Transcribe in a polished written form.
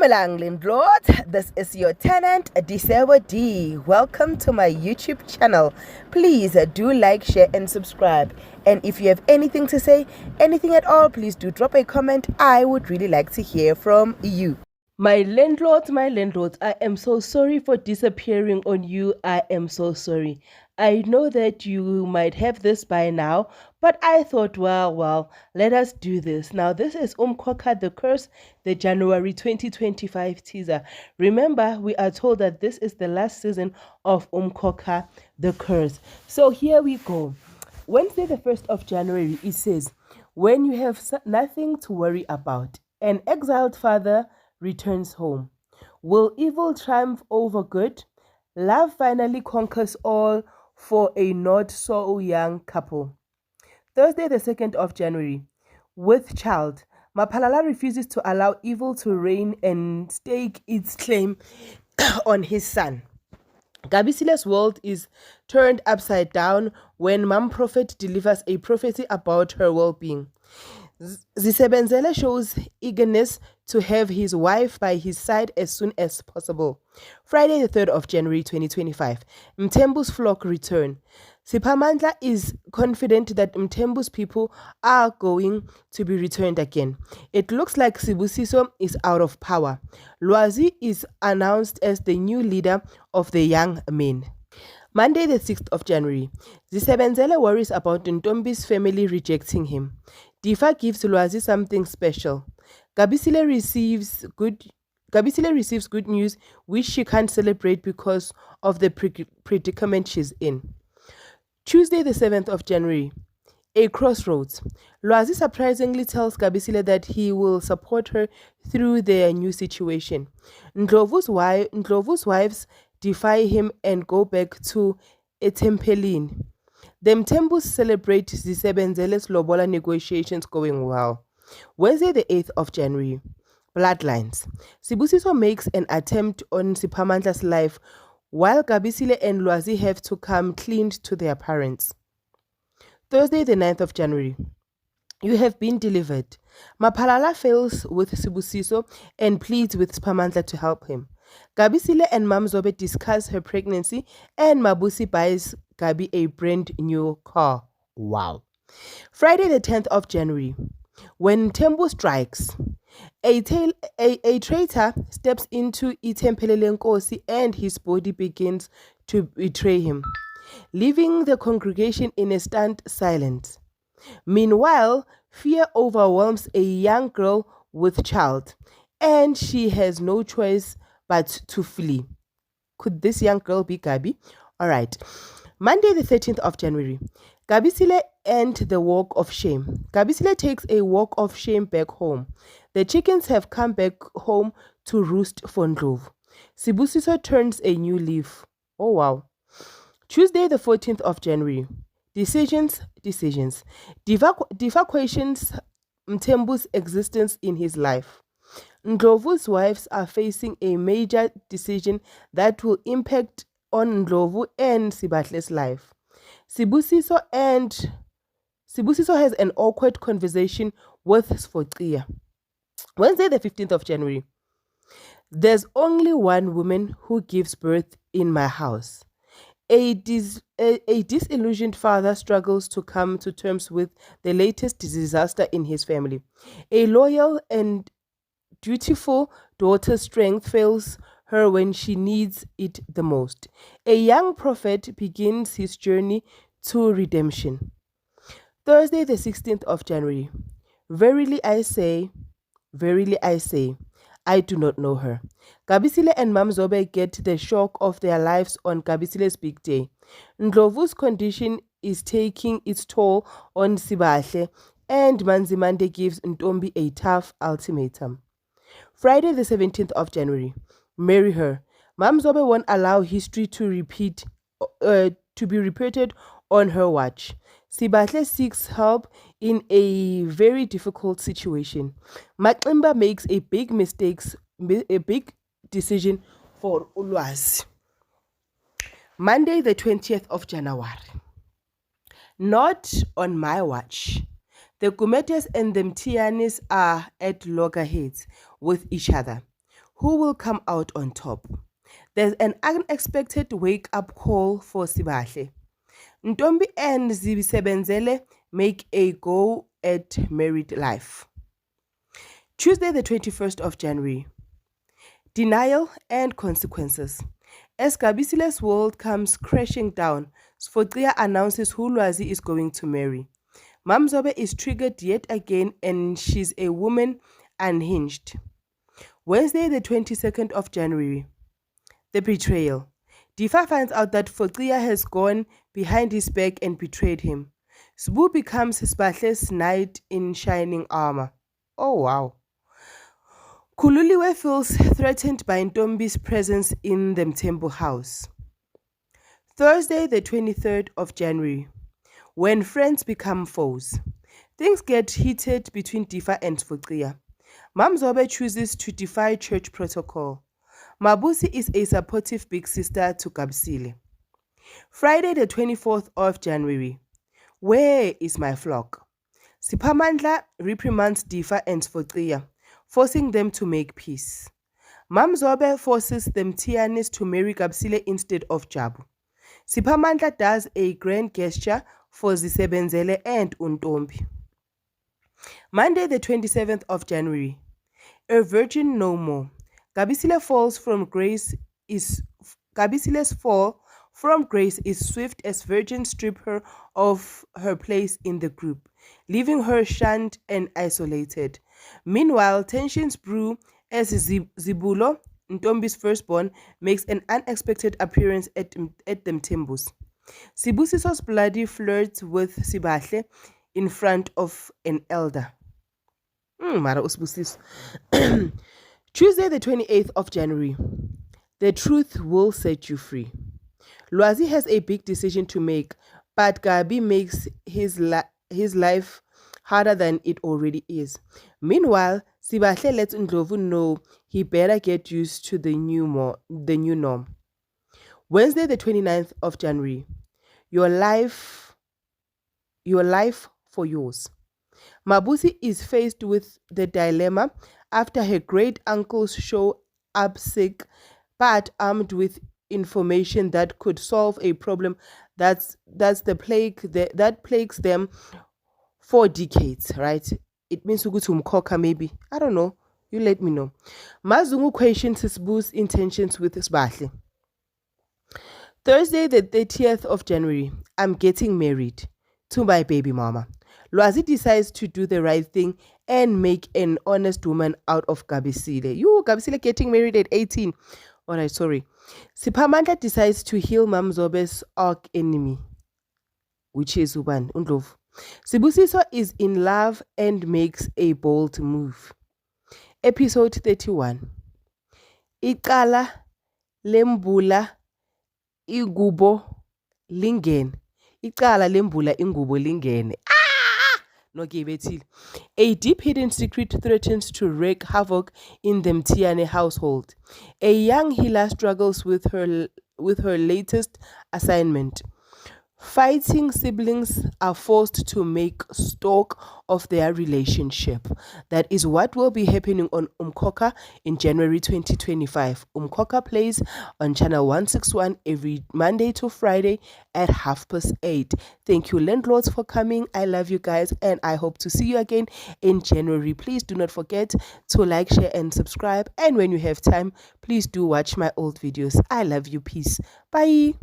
Dumelang landlord, this is your tenant Disebo D. Welcome to my YouTube channel. Please do like, share and subscribe. And if you have anything to say, anything at all, please do drop a comment. I would really like to hear from you. My landlords, I am so sorry for disappearing on you. I am so sorry. I know that you might have this by now, but I thought, well, let us do this. Now, this is Umkhokha the Curse, the January 2025 teaser. Remember, we are told that this is the last season of Umkhokha the Curse. So here we go. Wednesday, the 1st of January, it says, when you have nothing to worry about, an exiled father returns home. Will evil triumph over good? Love finally conquers all for a not so young couple. Thursday, the 2nd of January. With child, Maphalala refuses to allow evil to reign and stake its claim on his son. Gabisile's world is turned upside down when Mom Prophet delivers a prophecy about her well-being. Zisebenzele shows eagerness to have his wife by his side as soon as possible. Friday, the 3rd of January 2025. Mthembu's flock return. Siphamandla is confident that Mthembu's people are going to be returned again. It looks like Sibusiso is out of power. Lwazi is announced as the new leader of the young men. Monday, the 6th of January. Zisebenzele worries about Ntombi's family rejecting him. Difa gives Lwazi something special. Gabisile receives good news which she can't celebrate because of the predicament she's in. Tuesday, the 7th of January. A crossroads. Lwazi surprisingly tells Gabisile that he will support her through their new situation. Ndlovu's wives defy him and go back to eTempelini. The Mthembus celebrate Zisebenzele's lobola negotiations going well. Wednesday, the 8th of January. Bloodlines. Sibusiso makes an attempt on Siphamandla's life while Gabisile and Lwazi have to come clean to their parents. Thursday, the 9th of January. You have been delivered. Maphalala fails with Sibusiso and pleads with Siphamandla to help him. Gabisile and Mamzobe discuss her pregnancy and Mabusi buys Gabi a brand new car. Wow. Friday, the 10th of January. When Tembu strikes, a traitor steps into eTempelele Nkosi and his body begins to betray him, leaving the congregation in a stunned silence. Meanwhile, fear overwhelms a young girl with child, and she has no choice but to flee. Could this young girl be Gabi? All right. Monday, the 13th of January. Gabisile and the walk of shame. Gabisile takes a walk of shame back home. The chickens have come back home to roost for Ndlovu. Sibusiso turns a new leaf. Oh, wow. Tuesday, the 14th of January. Decisions. Difa questions Mthembu's existence in his life. Ndlovu's wives are facing a major decision that will impact on Ndlovu and Sibahle's life. Sibusiso has an awkward conversation with Sfotia. Wednesday, the 15th of January. There's only one woman who gives birth in my house. A disillusioned father struggles to come to terms with the latest disaster in his family. A loyal and dutiful daughter's strength fails her when she needs it the most. A young prophet begins his journey to redemption. Thursday, the 16th of January. Verily I say, I do not know her. Gabisile and Mamzobe get the shock of their lives on Gabisile's big day. Ndlovu's condition is taking its toll on Sibahle, and Manzimande gives Ntombi a tough ultimatum. Friday, the 17th of January. Marry her. Mamzobe won't allow history to be repeated on her watch. Sibahle seeks help in a very difficult situation. Maximba makes a big decision for Ulwazi. Monday, the 20th of January. Not on my watch. The Kumetes and the Mtianis are at loggerheads with each other. Who will come out on top? There's an unexpected wake-up call for Sibahle. Ntombi and Zibisebenzele make a go at married life. Tuesday, the 21st of January. Denial and consequences. As Gabisile's world comes crashing down, Sfotia announces who Lwazi is going to marry. Mamzobe is triggered yet again and she's a woman unhinged. Wednesday, the 22nd of January. The betrayal. Difa finds out that Fotia has gone behind his back and betrayed him. Sbu becomes Sibahle's knight in shining armor. Oh wow. Khululiwe feels threatened by Ntombi's presence in the Mthembu house. Thursday, the 23rd of January. When friends become foes. Things get heated between Difa and Fotia. Mamzobe chooses to defy church protocol. Mabusi is a supportive big sister to Gabisile. Friday, the 24th of January. Where is my flock? Siphamandla reprimands Difa and Fotia, forcing them to make peace. Mamzobe forces the Mtianis to marry Gabisile instead of Jabu. Siphamandla does a grand gesture for Zisebenzele and Untombi. Monday, the 27th of January. A virgin no more. Gabisile falls from grace is Gabisile's fall from grace is swift as virgins strip her of her place in the group, leaving her shunned and isolated. Meanwhile, tensions brew as Zibulo, Ntombi's firstborn, makes an unexpected appearance at the Mthembus. Sibusiso's bloody flirts with Sibahle in front of an elder. Tuesday, the 28th of January. The truth will set you free. Lwazi has a big decision to make, but Gabi makes his life harder than it already is. Meanwhile, Sibahle lets Ndlovu know he better get used to the new norm. Wednesday, the 29th of January. Your life for yours. Mabusi is faced with the dilemma after her great uncles show up sick but armed with information that could solve a problem that plagues them for decades, right? It means ukuthi umkhokha maybe. I don't know. You let me know. Mazungu questions Sbu's intentions with Sibahle. Thursday, the 30th of January. I'm getting married to my baby mama. Lwazi decides to do the right thing and make an honest woman out of Gabisile. Gabisile getting married at 18. Alright, sorry. Siphamandla decides to heal Mamzobe's arch enemy, which is Uban, Undlovu. Sibusiso is in love and makes a bold move. Episode 31. Iqala lembula igubo lingene. Iqala lembula ingubo lingene. No gibethile. A deep hidden secret threatens to wreak havoc in the Mtiane household. A young healer struggles with her latest assignment. Fighting siblings are forced to make stock of their relationship. That is what will be happening on Umkhokha in January 2025. Umkhokha plays on channel 161 every Monday to Friday at 8:30. Thank you, landlords, for coming. I love you guys and I hope to see you again in January. Please do not forget to like, share and subscribe. And when you have time, please do watch my old videos. I love you. Peace. Bye.